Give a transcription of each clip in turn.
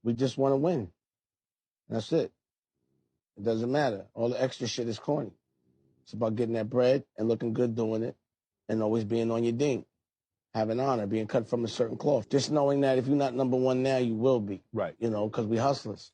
We just want to win. That's it. It doesn't matter. All the extra shit is corny. It's about getting that bread and looking good doing it and always being on your ding. Having honor, being cut from a certain cloth. Just knowing that if you're not number one now, you will be. Right. You know, because we hustlers.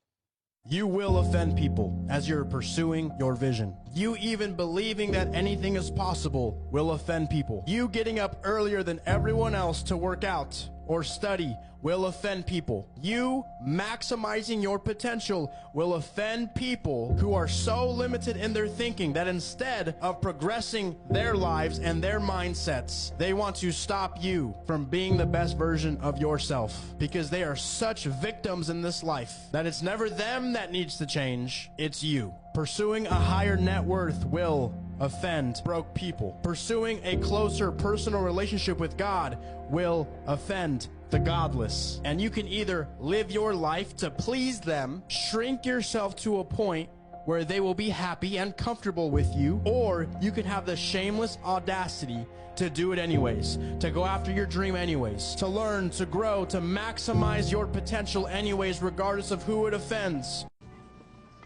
You will offend people as you're pursuing your vision. You even believing that anything is possible will offend people. You getting up earlier than everyone else to work out or study will offend people. You maximizing your potential will offend people who are so limited in their thinking that instead of progressing their lives and their mindsets, they want to stop you from being the best version of yourself because they are such victims in this life that it's never them that needs to change, it's you. Pursuing a higher net worth will offend broke people. Pursuing a closer personal relationship with God will offend the godless. And you can either live your life to please them, shrink yourself to a point where they will be happy and comfortable with you, or you can have the shameless audacity to do it anyways, to go after your dream anyways, to learn, to grow, to maximize your potential anyways, regardless of who it offends.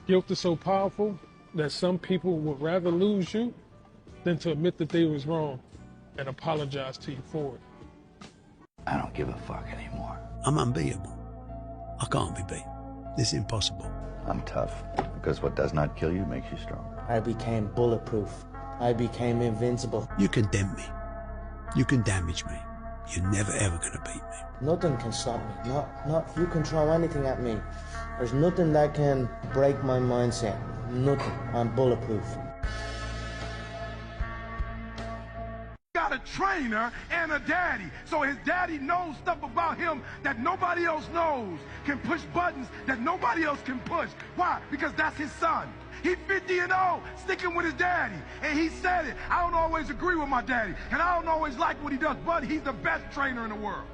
Guilt is so powerful that some people would rather lose you than to admit that they was wrong and apologize to you for it. I don't give a fuck anymore. I'm unbeatable. I can't be beat. It's impossible. I'm tough because what does not kill you makes you stronger. I became bulletproof. I became invincible. You condemn me. You can damage me. You're never ever gonna beat me. Nothing can stop me. Not you can throw anything at me. There's nothing that can break my mindset. Nothing. I'm bulletproof. Got a trainer and a daddy, so his daddy knows stuff about him that nobody else knows, can push buttons that nobody else can push. Why? Because that's his son. He's 50 and old, sticking with his daddy, and he said it. I don't always agree with my daddy, and I don't always like what he does, but he's the best trainer in the world.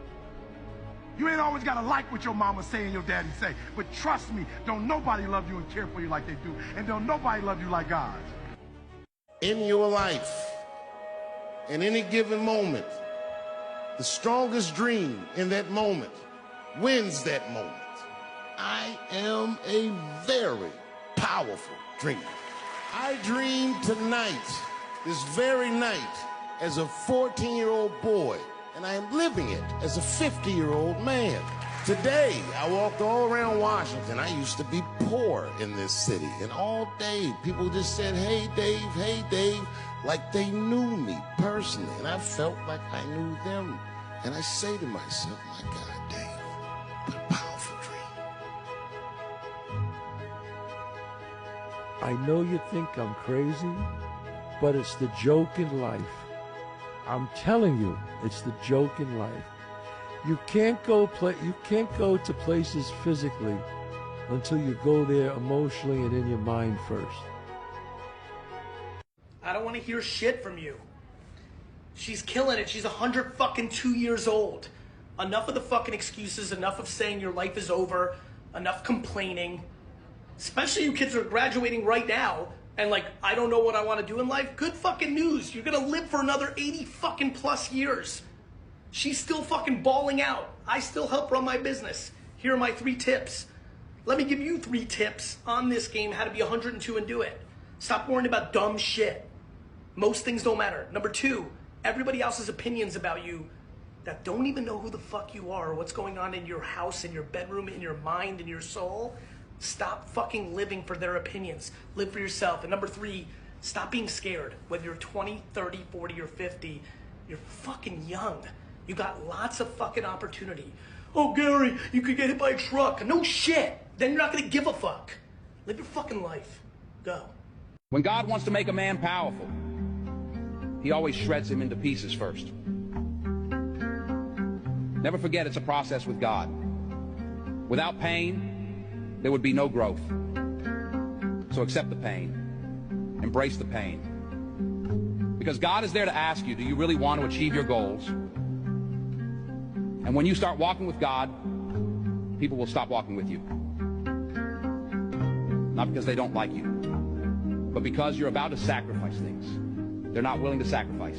You ain't always gotta like what your mama say and your daddy say, but trust me, don't nobody love you and care for you like they do, and don't nobody love you like God. In your life, in any given moment, the strongest dream in that moment wins that moment. I am a very powerful dreamer. I dreamed tonight, this very night, as a 14-year-old boy, and I am living it as a 50-year-old man. Today, I walked all around Washington. I used to be poor in this city, and all day people just said, hey, Dave, like they knew me personally, and I felt like I knew them. And I say to myself, my God, Dave, what a powerful dream. I know you think I'm crazy, but it's the joke in life. I'm telling you, it's the joke in life. You can't go to places physically until you go there emotionally and in your mind first. I don't want to hear shit from you. She's killing it. She's 102 years old. Enough of the fucking excuses, enough of saying your life is over, enough complaining. Especially you kids are graduating right now and like, I don't know what I want to do in life. Good fucking news. You're gonna live for another 80 fucking plus years. She's still fucking balling out. I still help run my business. Here are my 3 tips. Let me give you 3 tips on this game, how to be 102 and do it. Stop worrying about dumb shit. Most things don't matter. Number 2, everybody else's opinions about you that don't even know who the fuck you are or what's going on in your house, in your bedroom, in your mind, in your soul. Stop fucking living for their opinions. Live for yourself. And number 3, stop being scared. Whether you're 20, 30, 40, or 50, you're fucking young. You got lots of fucking opportunity. Oh, Gary, you could get hit by a truck. No shit. Then you're not gonna give a fuck. Live your fucking life. Go. When God wants to make a man powerful, he always shreds him into pieces first. Never forget it's a process with God. Without pain, there would be no growth. So accept the pain. Embrace the pain. Because God is there to ask you, do you really want to achieve your goals? And when you start walking with God, people will stop walking with you. Not because they don't like you, but because you're about to sacrifice things they're not willing to sacrifice.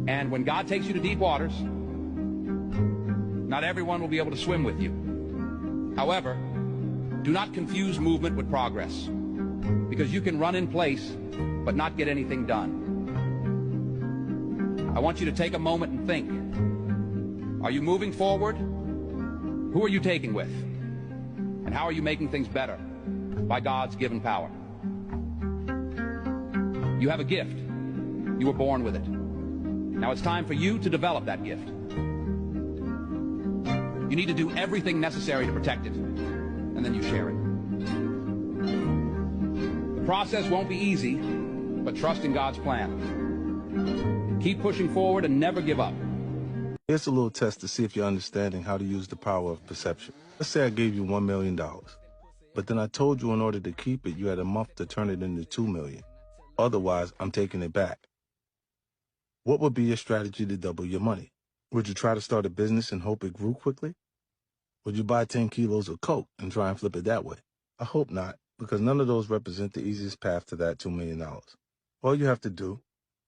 And when God takes you to deep waters, not everyone will be able to swim with you. However, do not confuse movement with progress, because you can run in place but not get anything done. I want you to take a moment and think. Are you moving forward? Who are you taking with? And how are you making things better by God's given power? You have a gift. You were born with it. Now it's time for you to develop that gift. You need to do everything necessary to protect it, and then you share it. The process won't be easy, but trust in God's plan. Keep pushing forward and never give up. Here's a little test to see if you're understanding how to use the power of perception. Let's say I gave you $1 million, but then I told you in order to keep it, you had a month to turn it into $2 million. Otherwise, I'm taking it back. What would be your strategy to double your money? Would you try to start a business and hope it grew quickly? Would you buy 10 kilos of Coke and try and flip it that way? I hope not, because none of those represent the easiest path to that $2 million. All you have to do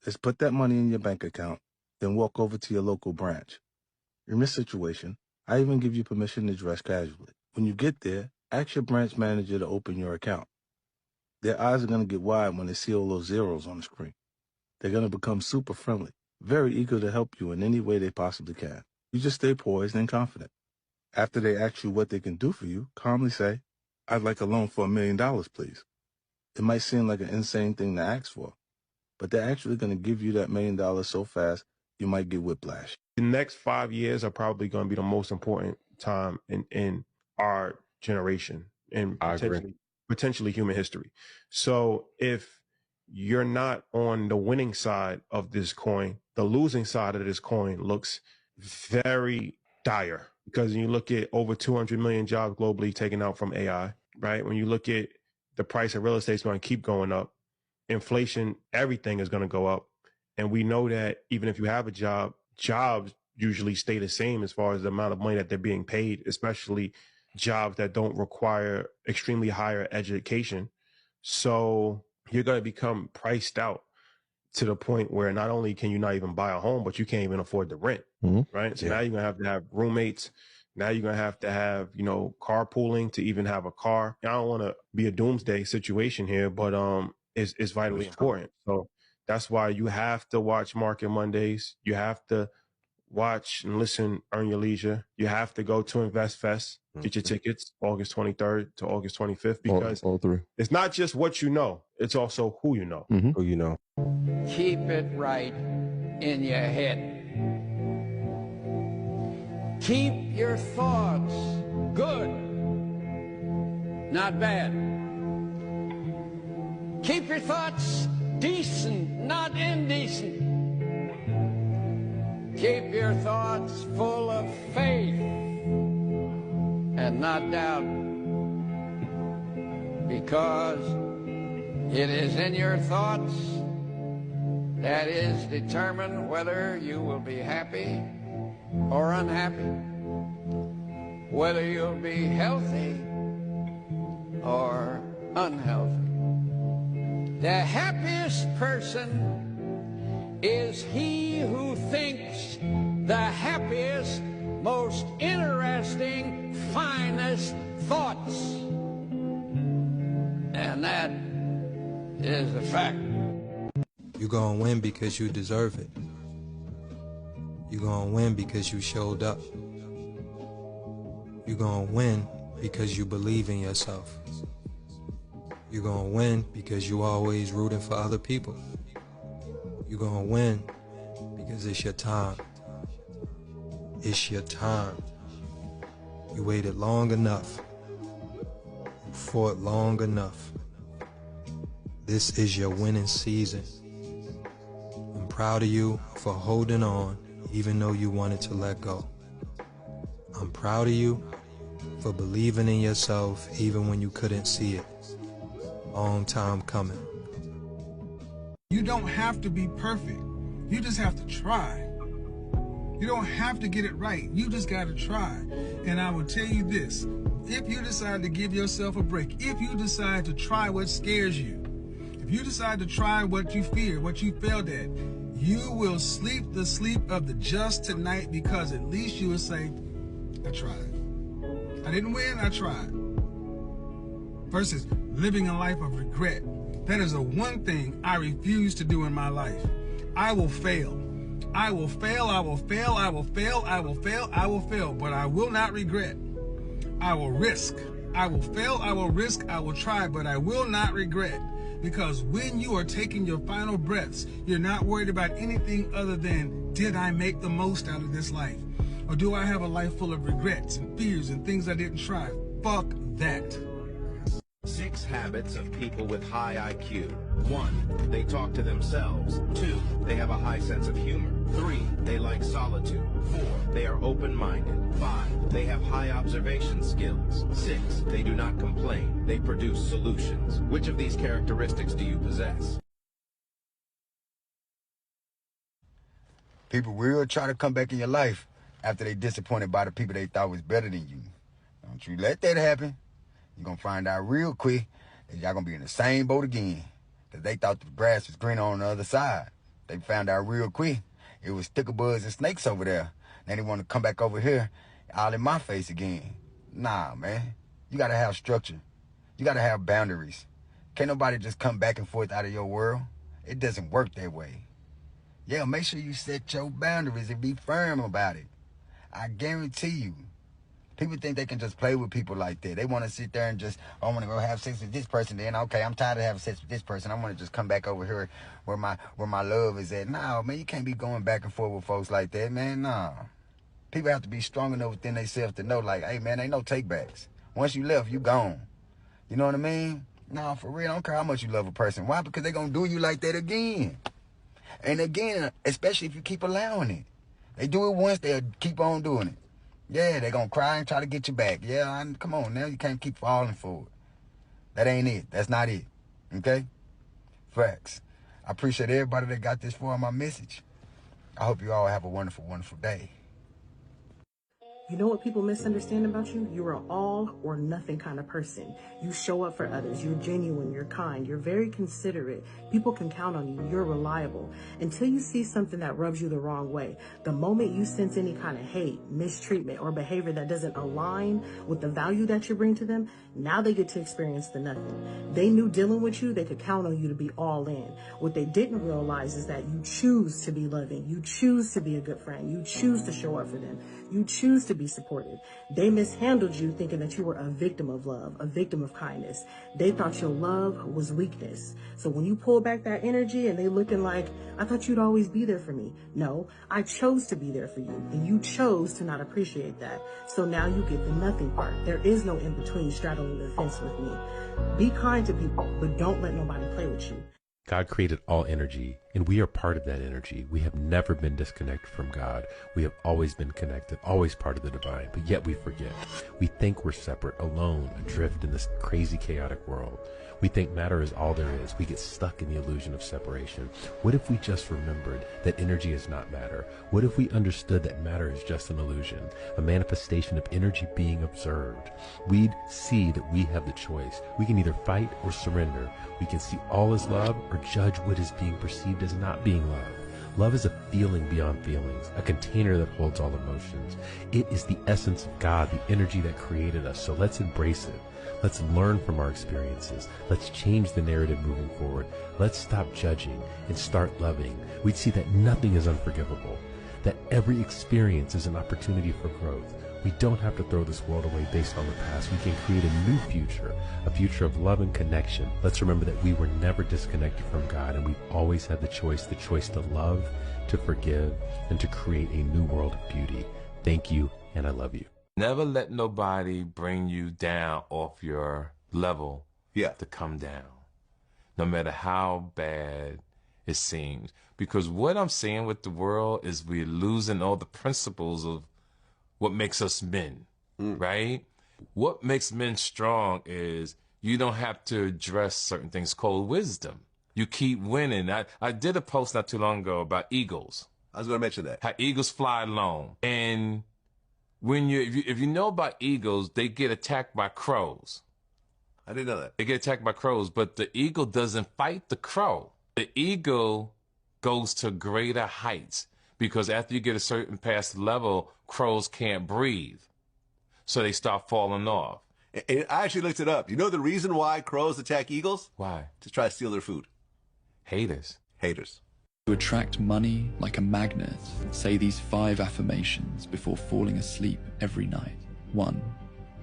is put that money in your bank account, then walk over to your local branch. In this situation, I even give you permission to dress casually. When you get there, ask your branch manager to open your account. Their eyes are going to get wide when they see all those zeros on the screen. They're going to become super friendly, very eager to help you in any way they possibly can. You just stay poised and confident. After they ask you what they can do for you, calmly say, "I'd like a loan for $1 million, please." It might seem like an insane thing to ask for, but they're actually going to give you that $1 million so fast, you might get whiplash. The next 5 years are probably going to be the most important time in our generation and potentially human history. So if you're not on the winning side of this coin, the losing side of this coin looks very dire, because when you look at over 200 million jobs globally taken out from AI, right? When you look at the price of real estate is going to keep going up, inflation, everything is going to go up. And we know that even if you have a job, jobs usually stay the same as far as the amount of money that they're being paid, especially jobs that don't require extremely higher education. So you're going to become priced out to the point where not only can you not even buy a home, but you can't even afford the rent, right? So now you're going to have roommates. Now you're going to have, carpooling to even have a car. I don't want to be a doomsday situation here, but it's vitally important. So that's why you have to watch Market Mondays. You have to watch and listen, Earn Your Leisure. You have to go to Invest Fest, get your tickets August 23rd to August 25th, because all three. It's not just what you know, it's also who you know. Who you know. Keep it right in your head. Keep your thoughts good, not bad. Keep your thoughts decent, not indecent. Keep your thoughts full of faith and not doubt, because it is in your thoughts that is determined whether you will be happy or unhappy, whether you'll be healthy or unhealthy. The happiest person is he who thinks the happiest, most interesting, finest thoughts. And that is a fact. You're gonna win because you deserve it. You're gonna win because you showed up. You're gonna win because you believe in yourself. You're gonna win because you always rooting for other people. You're gonna win because it's your time. It's your time. You waited long enough. You fought long enough. This is your winning season. I'm proud of you for holding on even though you wanted to let go. I'm proud of you for believing in yourself even when you couldn't see it. Long time coming. You don't have to be perfect. You just have to try. You don't have to get it right. You just got to try. And I will tell you this, if you decide to give yourself a break, if you decide to try what scares you, if you decide to try what you fear, what you failed at, you will sleep the sleep of the just tonight, because at least you will say, I tried. I didn't win, I tried. Versus living a life of regret. That is the one thing I refuse to do in my life. I will fail. I will fail, I will fail, I will fail, I will fail, I will fail, but I will not regret. I will risk. I will fail, I will risk, I will try, but I will not regret. Because when you are taking your final breaths, you're not worried about anything other than, did I make the most out of this life? Or do I have a life full of regrets and fears and things I didn't try? Fuck that. 6 habits of people with high IQ. 1, they talk to themselves. 2, they have a high sense of humor. 3, they like solitude. 4, they are open-minded. 5, they have high observation skills. 6, they do not complain. They produce solutions. Which of these characteristics do you possess? People will try to come back in your life after they disappointed by the people they thought was better than you. Don't you let that happen. You're going to find out real quick that y'all going to be in the same boat again. Because they thought the grass was greener on the other side. They found out real quick it was stickerbugs and snakes over there. Now they want to come back over here all in my face again. Nah, man. You got to have structure. You got to have boundaries. Can't nobody just come back and forth out of your world. It doesn't work that way. Yeah, make sure you set your boundaries and be firm about it. I guarantee you. People think they can just play with people like that. They want to sit there and just, oh, I want to go have sex with this person. Then, okay, I'm tired of having sex with this person. I want to just come back over here where my love is at. No, man, you can't be going back and forth with folks like that, man. Nah. People have to be strong enough within themselves to know, like, hey, man, ain't no takebacks. Once you left, you gone. You know what I mean? No, for real, I don't care how much you love a person. Why? Because they're going to do you like that again. And again, especially if you keep allowing it. They do it once, they'll keep on doing it. Yeah, they're going to cry and try to get you back. Yeah, come on now. You can't keep falling for it. That ain't it. That's not it. Okay? Facts. I appreciate everybody that got this far on my message. I hope you all have a wonderful, wonderful day. You know what people misunderstand about you? You're an all or nothing kind of person. You show up for others. You're genuine. You're kind. You're very considerate. People can count on you. You're reliable. Until you see something that rubs you the wrong way. The moment you sense any kind of hate, mistreatment, or behavior that doesn't align with the value that you bring to them, now they get to experience the nothing. They knew dealing with you, they could count on you to be all in. What they didn't realize is that you choose to be loving. You choose to be a good friend. You choose to show up for them. You choose to be supportive. They mishandled you thinking that you were a victim of love, a victim of kindness. They thought your love was weakness. So when you pull back that energy and they looking like, I thought you'd always be there for me. No, I chose to be there for you and you chose to not appreciate that. So now you get the nothing part. There is no in between straddling the fence with me. Be kind to people, but don't let nobody play with you. God created all energy, and we are part of that energy. We have never been disconnected from God. We have always been connected, always part of the divine, but yet we forget. We think we're separate, alone, adrift in this crazy, chaotic world. We think matter is all there is. We get stuck in the illusion of separation. What if we just remembered that energy is not matter? What if we understood that matter is just an illusion, a manifestation of energy being observed? We'd see that we have the choice. We can either fight or surrender. We can see all as love or judge what is being perceived as not being love. Love is a feeling beyond feelings, a container that holds all emotions. It is the essence of God, the energy that created us. So let's embrace it. Let's learn from our experiences. Let's change the narrative moving forward. Let's stop judging and start loving. We'd see that nothing is unforgivable, that every experience is an opportunity for growth. We don't have to throw this world away based on the past. We can create a new future, a future of love and connection. Let's remember that we were never disconnected from God, and we've always had the choice to love, to forgive, and to create a new world of beauty. Thank you, and I love you. Never let nobody bring you down off your level to come down, no matter how bad it seems. Because what I'm seeing with the world is we're losing all the principles of what makes us men, right? What makes men strong is you don't have to address certain things called wisdom. You keep winning. I did a post not too long ago about eagles. I was going to mention that. How eagles fly alone. And when if you know about eagles, they get attacked by crows. I didn't know that. They get attacked by crows, but the eagle doesn't fight the crow. The eagle goes to greater heights because after you get a certain past level, crows can't breathe. So they start falling off. And I actually looked it up. You know the reason why crows attack eagles? Why? To try to steal their food. Haters. Haters. To attract money like a magnet, say these 5 affirmations before falling asleep every night. 1.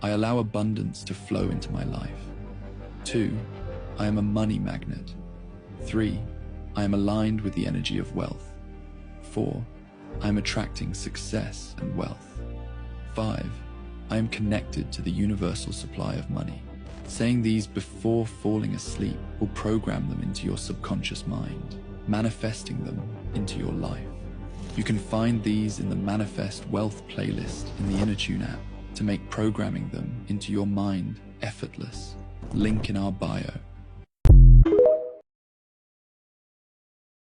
I allow abundance to flow into my life. 2. I am a money magnet. 3. I am aligned with the energy of wealth. 4. I am attracting success and wealth. 5. I am connected to the universal supply of money. Saying these before falling asleep will program them into your subconscious mind, manifesting them into your life. You can find these in the Manifest Wealth playlist in the InnerTune app to make programming them into your mind effortless. Link in our bio.